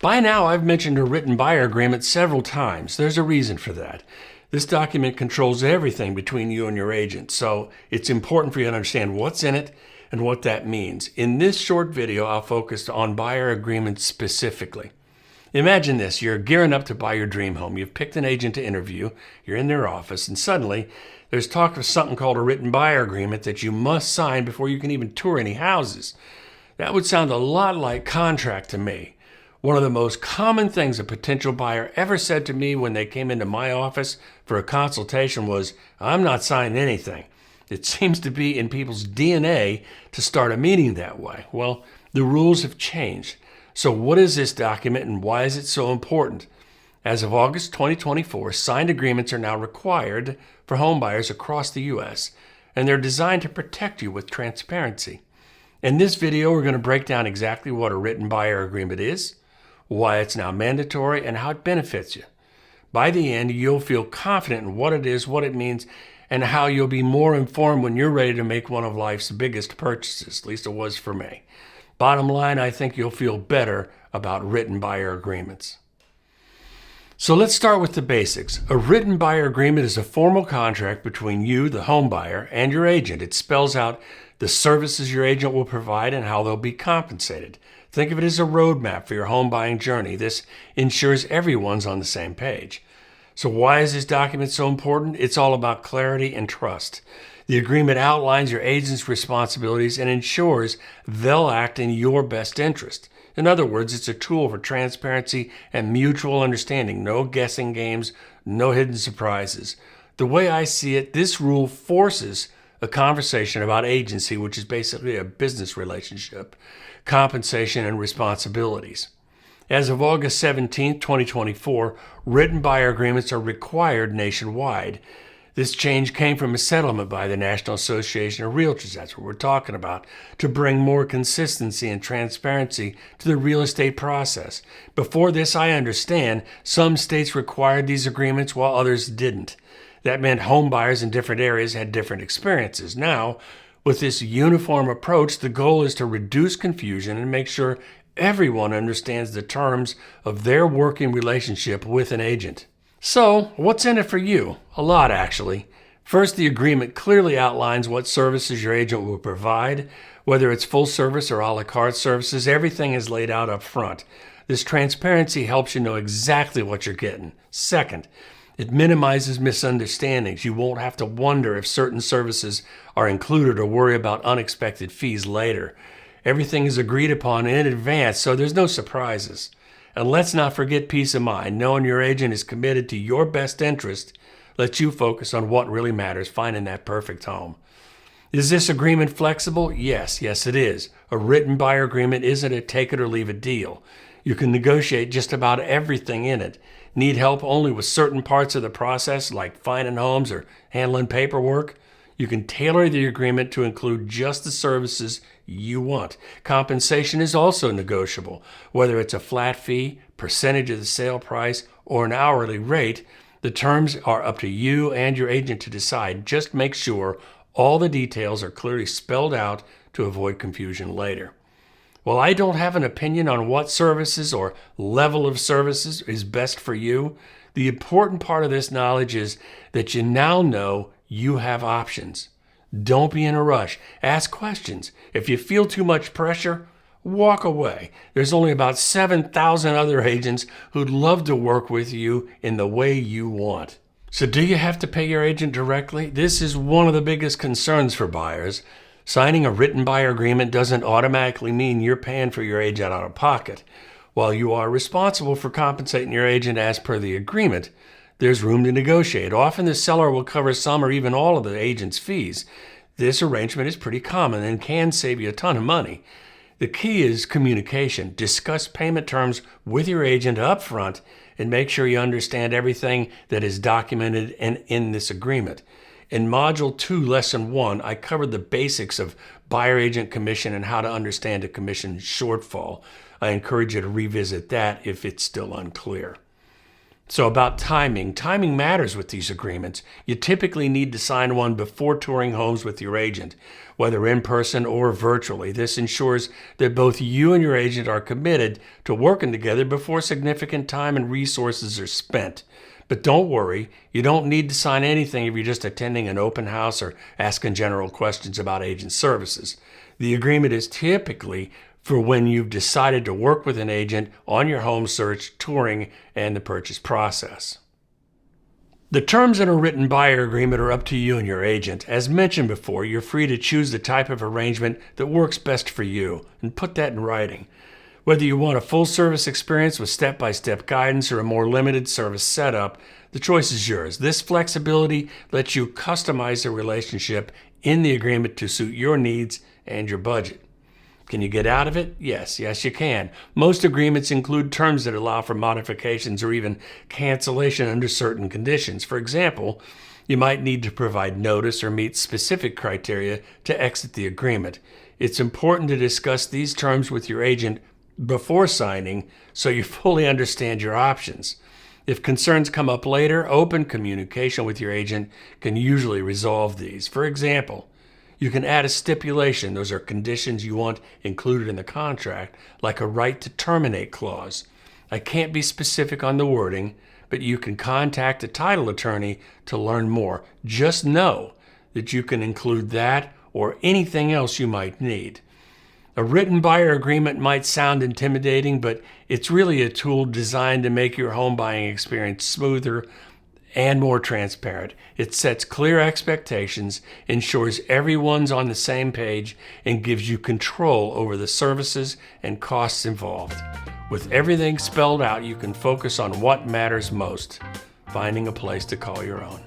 By now, I've mentioned a written buyer agreement several times. There's a reason for that. This document controls everything between you and your agent, so it's important for you to understand what's in it and what that means. In this short video, I'll focus on buyer agreements specifically. Imagine this, you're gearing up to buy your dream home. You've picked an agent to interview, you're in their office, and suddenly there's talk of something called a written buyer agreement that you must sign before you can even tour any houses. That would sound a lot like contract to me. One of the most common things a potential buyer ever said to me when they came into my office for a consultation was, "I'm not signing anything." It seems to be in people's DNA to start a meeting that way. Well, the rules have changed. So what is this document and why is it so important? As of August 2024, signed agreements are now required for home buyers across the U.S., and they're designed to protect you with transparency. In this video, we're going to break down exactly what a written buyer agreement is, why it's now mandatory, and how it benefits you. By the end, you'll feel confident in what it is, what it means, and how you'll be more informed when you're ready to make one of life's biggest purchases. At least it was for me. Bottom line, I think you'll feel better about written buyer agreements. So let's start with the basics. A written buyer agreement is a formal contract between you, the home buyer, and your agent. It spells out the services your agent will provide and how they'll be compensated. Think of it as a roadmap for your home buying journey. This ensures everyone's on the same page. So why is this document so important? It's all about clarity and trust. The agreement outlines your agent's responsibilities and ensures they'll act in your best interest. In other words, it's a tool for transparency and mutual understanding. No guessing games, no hidden surprises. The way I see it, this rule forces a conversation about agency, which is basically a business relationship, compensation, and responsibilities. As of August 17, 2024, written buyer agreements are required nationwide. This change came from a settlement by the National Association of Realtors, that's what we're talking about, to bring more consistency and transparency to the real estate process. Before this, I understand, some states required these agreements while others didn't. That meant home buyers in different areas had different experiences. Now, with this uniform approach, the goal is to reduce confusion and make sure everyone understands the terms of their working relationship with an agent. So, what's in it for you? A lot, actually. First, the agreement clearly outlines what services your agent will provide. Whether it's full service or a la carte services, everything is laid out up front. This transparency helps you know exactly what you're getting. Second, it minimizes misunderstandings. You won't have to wonder if certain services are included or worry about unexpected fees later. Everything is agreed upon in advance, so there's no surprises. And let's not forget peace of mind. Knowing your agent is committed to your best interest lets you focus on what really matters, finding that perfect home. Is this agreement flexible? Yes, it is. A written buyer agreement isn't a take it or leave it deal. You can negotiate just about everything in it. Need help only with certain parts of the process, like finding homes or handling paperwork? You can tailor the agreement to include just the services you want. Compensation is also negotiable. Whether it's a flat fee, percentage of the sale price, or an hourly rate, the terms are up to you and your agent to decide. Just make sure all the details are clearly spelled out to avoid confusion later. Well, I don't have an opinion on what services or level of services is best for you. The important part of this knowledge is that you now know you have options. Don't be in a rush. Ask questions. If you feel too much pressure, walk away. There's only about 7,000 other agents who'd love to work with you in the way you want. So do you have to pay your agent directly? This is one of the biggest concerns for buyers. Signing a written buyer agreement doesn't automatically mean you're paying for your agent out of pocket. While you are responsible for compensating your agent as per the agreement, there's room to negotiate. Often the seller will cover some or even all of the agent's fees. This arrangement is pretty common and can save you a ton of money. The key is communication. Discuss payment terms with your agent up front and make sure you understand everything that is documented and in this agreement. In Module 2, Lesson 1, I covered the basics of buyer agent commission and how to understand a commission shortfall. I encourage you to revisit that if it's still unclear. So about timing. Timing matters with these agreements. You typically need to sign one before touring homes with your agent, whether in person or virtually. This ensures that both you and your agent are committed to working together before significant time and resources are spent. But don't worry, you don't need to sign anything if you're just attending an open house or asking general questions about agent services. The agreement is typically for when you've decided to work with an agent on your home search, touring, and the purchase process. The terms in a written buyer agreement are up to you and your agent. As mentioned before, you're free to choose the type of arrangement that works best for you and put that in writing. Whether you want a full service experience with step-by-step guidance or a more limited service setup, the choice is yours. This flexibility lets you customize the relationship in the agreement to suit your needs and your budget. Can you get out of it? Yes, you can. Most agreements include terms that allow for modifications or even cancellation under certain conditions. For example, you might need to provide notice or meet specific criteria to exit the agreement. It's important to discuss these terms with your agent before signing so you fully understand your options. If concerns come up later, open communication with your agent can usually resolve these. For example, you can add a stipulation. Those are conditions you want included in the contract, like a right to terminate clause. I can't be specific on the wording, but you can contact a title attorney to learn more. Just know that you can include that or anything else you might need. A written buyer agreement might sound intimidating, but it's really a tool designed to make your home buying experience smoother and more transparent. It sets clear expectations, ensures everyone's on the same page, and gives you control over the services and costs involved. With everything spelled out, you can focus on what matters most, finding a place to call your own.